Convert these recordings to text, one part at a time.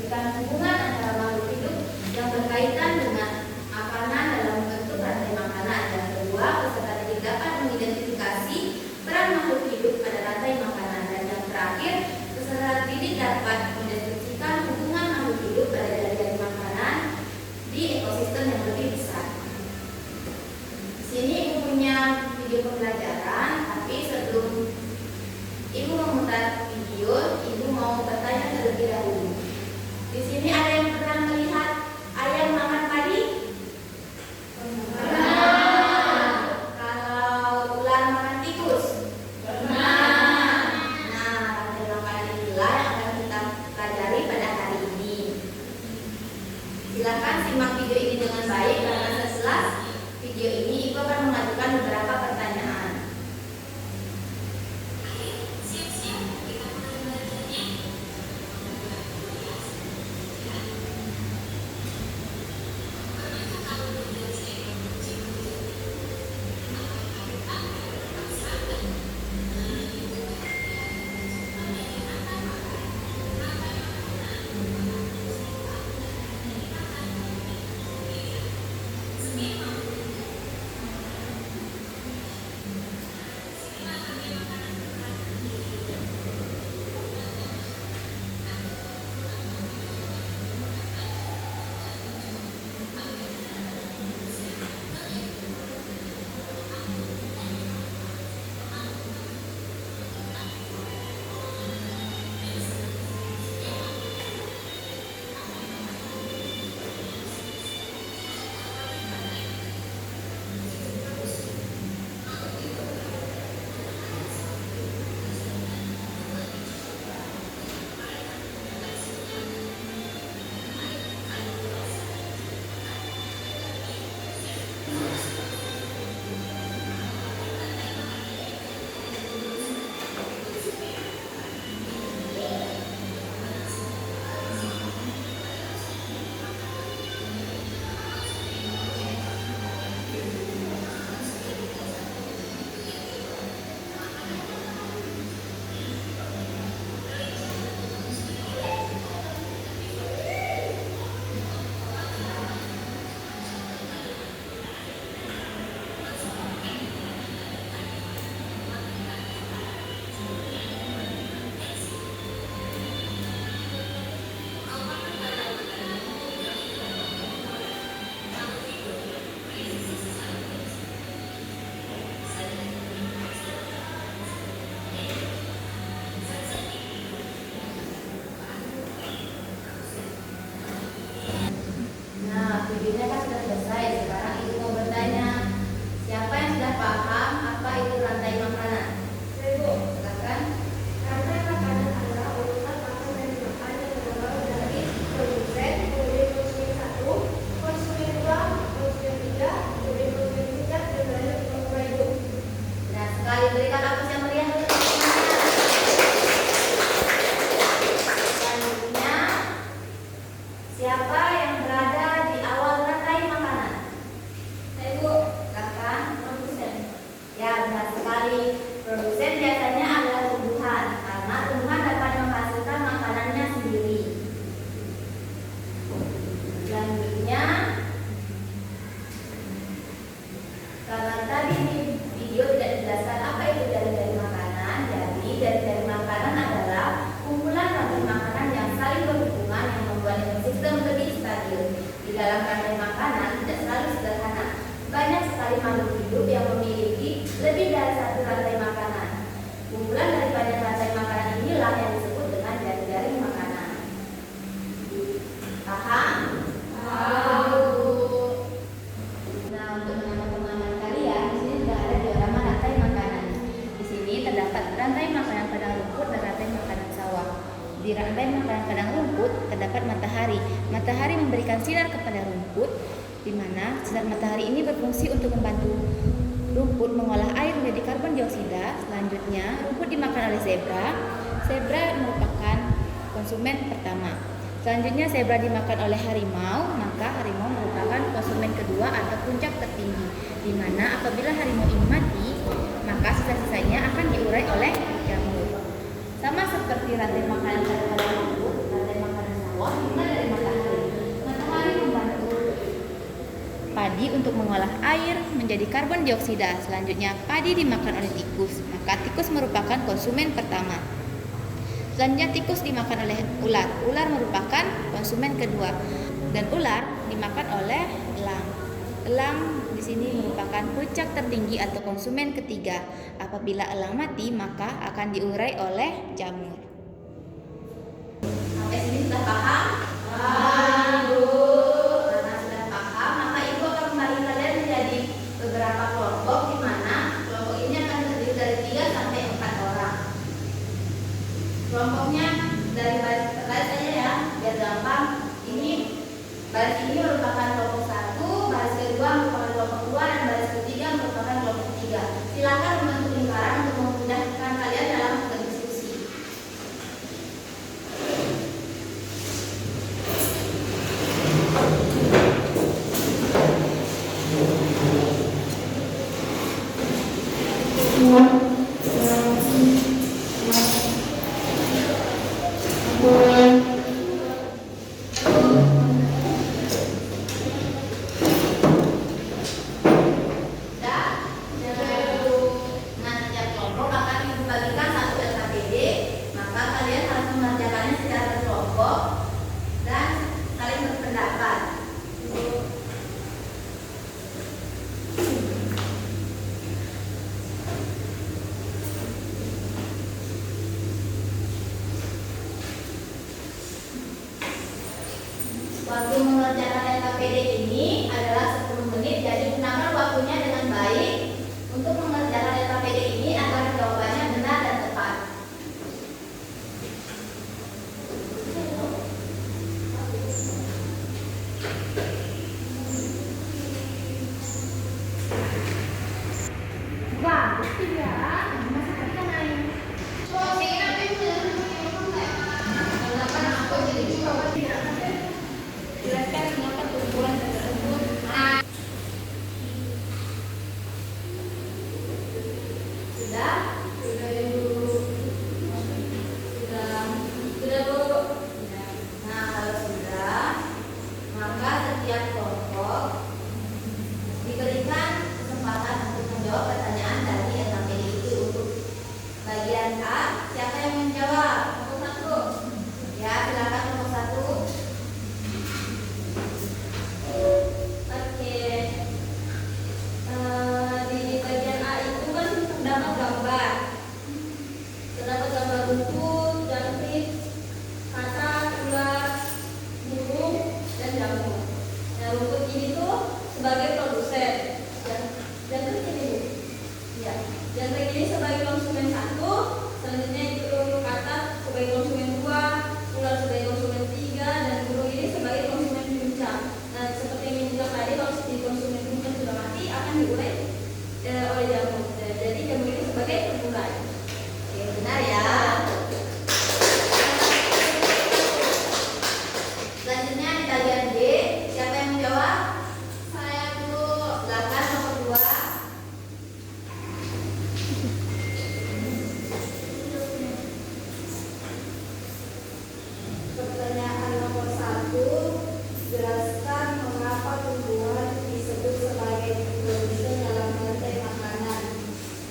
mendeskripsikan hubungan antara makhluk hidup yang berkaitan dengan makanan dalam bentuk rantai makanan. Yang kedua, peserta didik dapat mengidentifikasi peran makhluk hidup pada rantai makanan. Dan yang terakhir, peserta didik dapat mendeskripsikan hubungan makhluk hidup pada jaring makanan di ekosistem yang lebih besar. Di sini Ibu punya video pembelajaran, tapi sebelum Ibu memutar video, Ibu mau bertanya terlebih dahulu. Di sini ada yang pernah melihat ayam makan padi? Pernah. Kalau ular makan tikus? Pernah. Nah, rantai makanan inilah yang akan kita pelajari pada hari ini. Silakan simak video ini dengan baik, karena setelah video ini Ibu akan mengajukan beberapa pertanyaan. Videonya kan sudah selesai. Sekarang Ibu mau bertanya, siapa yang sudah paham apa itu rantai makanan? Ibu, silakan. Rantai makanan adalah urutan makan dan dimakan yang berawal dari produsen, kemudian konsumen 1, konsumen 2, konsumen 3, kemudian konsumen 3, dan lanjut ke pengguna hidup. Nah, sekali berikan aplaus yang meriah untuk selanjutnya, siapa yang berada di awal rantai makanan? Ibu, Silakan. produsen. Ya, benar sekali. Produsen biasanya adalah tumbuhan, karena tumbuhan dapat menghasilkan makanannya sendiri. Selanjutnya, karena tadi di video tidak dijelaskan apa itu dari makanan, jadi dari makanan adalah kumpulan rantai makanan yang saling berhubungan yang membuat ekosistem lebih stabil. Di dalam rantai makanan tidak selalu sederhana. Banyak sekali makhluk hidup yang memiliki lebih dari satu rantai makanan. Kumpulan dari banyak rantai makanan inilah yang disebut dengan jaring-jaring makanan. Paham? Nah, untuk menambah pemahaman kalian, di sini sudah ada diorama rantai makanan. Di sini terdapat rantai makanan padang rumput dan rantai makanan sawah. Di rantai makanan padang rumput terdapat matahari. Matahari memberikan sinar kepada rumput, di mana sinar matahari ini berfungsi untuk membantu rumput mengolah air menjadi karbon dioksida. Selanjutnya, rumput dimakan oleh zebra. Zebra merupakan konsumen pertama. Selanjutnya, zebra dimakan oleh harimau, maka harimau merupakan konsumen kedua atau puncak tertinggi, di mana apabila harimau ini mati, maka sisa-sisanya akan diurai oleh jamur. Sama seperti rantai makanan pada rumput, rantai makanan sawah untuk mengolah air menjadi karbon dioksida. Selanjutnya, padi dimakan oleh tikus, maka tikus merupakan konsumen pertama. Selanjutnya, tikus dimakan oleh ular. Ular merupakan konsumen kedua. Dan ular dimakan oleh elang. Elang di sini merupakan puncak tertinggi atau konsumen ketiga. Apabila elang mati, maka akan diurai oleh jamur. Sampai sini sudah paham? Karena sudah paham, maka ibu akan kembali kalian menjadi beberapa kelompok, di mana kelompok ini akan terdiri dari 3 sampai 4 orang. Kelompoknya dari baris saja ya, biar gampang. Ini baris ini merupakan kelompok 1, baris kedua merupakan kelompok 2, dan baris ketiga merupakan kelompok 3. Silakan membentuk lingkaran untuk memudahkan kalian dalam berdiskusi. Nah, setiap kelompok akan dibagikan 1 LKPD, maka kalian harus mengerjakannya secara berkelompok dan saling berpendapat. Waktu mengerjakan LKPD ini adalah 10 menit, jadi gunakan waktunya dengan baik untuk mengerjakan LKPD ini agar jawabannya benar dan tepat. Wah, betul ya. Masa kita naik. Jelaskan mengapa tumbuhan tersebut. Sudah? Sudah Bu. Sudah Bu. Nah, kalau sudah, maka setiap kelompok diberikan kesempatan untuk menjawab pertanyaan dari LKPD itu. Untuk bagian A, siapa yang menjawab? Kelompok 1. Ya, silakan kelompok 1. Oke. Di bagian A itu kan terdapat gambar. Terdapat gambar rumput, jangkrik, katak, ular, burung, dan jamur. Nah, rumput ini tuh sebagai produsen. Jangkrik ini, Bu. Ya, jangkrik ini sebagai konsumen 1. Selanjutnya itu katak sebagai konsumen 2, ular sebagai konsumen 3, dan burung ini sebagai konsumen puncak. Nah, seperti yang dibilang tadi, kalau si konsumen puncak sudah mati akan diurai oleh jamur. Jadi jamur ini sebagai pengurai. Oke, benar ya. Selanjutnya di bagian B, siapa yang menjawab? Saya Bu. Silakan nomor 2. Pertanyaan nomor 1, jelaskan mengapa tumbuhan disebut sebagai produsen dalam rantai makanan.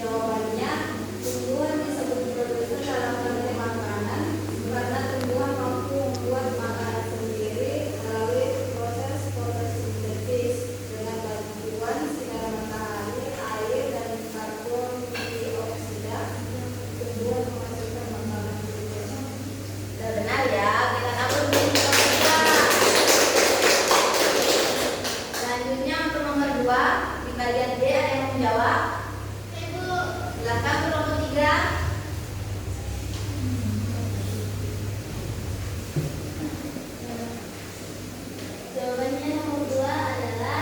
Jawabannya, tumbuhan disebut produsen dalam rantai makanan karena tumbuhan mampu membuat makanan sendiri melalui proses fotosintesis dengan bantuan sinar matahari, air, dan karbon dioksida. Tumbuhan menghasilkan makanan sendiri. Sudah benar ya. Kita kabur dulu ke nomor 2. Selanjutnya untuk nomor 2, di bagian D ada yang menjawab? Ibu. Silakan ke nomor 3. Jawabannya nomor 2 adalah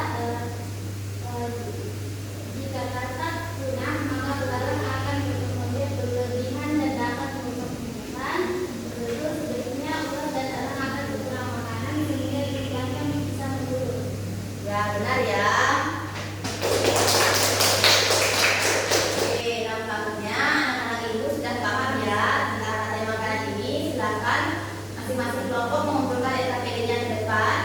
jika katak punah maka belerang akan berkembang berlebihan dan dapat merusak tumbuhan. Begitu sebaliknya ular dan elang akan berkurang makanan sehingga lingkungannya bisa menurun. Ya, benar ya. Oke, nampaknya anak-anak ibu sudah paham ya tentang rantai makanan ini. Silakan masing-masing kelompok mengumpulkan LKPD-nya di depan.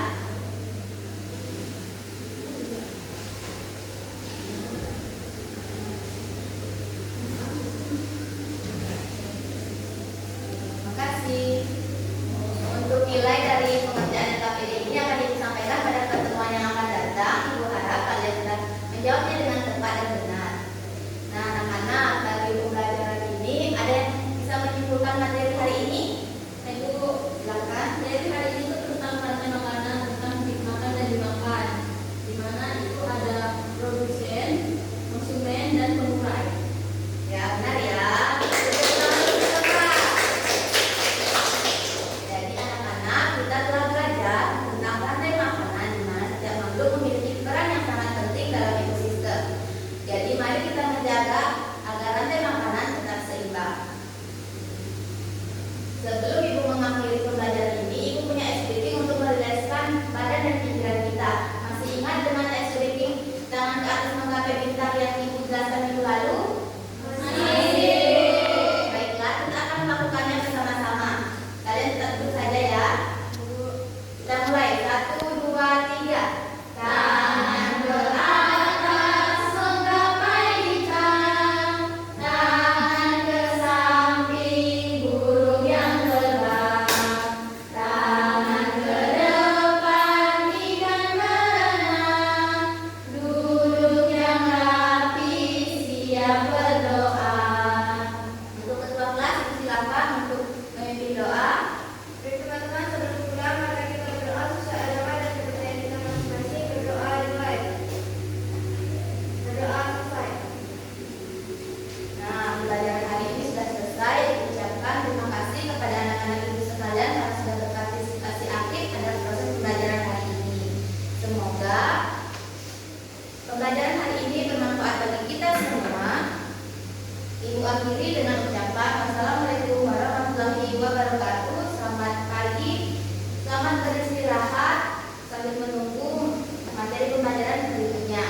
beristirahat sambil menunggu materi pembelajaran berikutnya.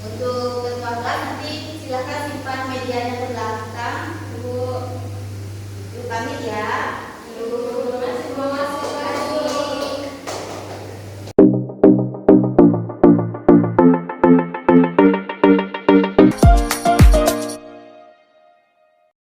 Untuk ketua kelas nanti silakan simpan medianya ke belakang, Ibu pamit ya.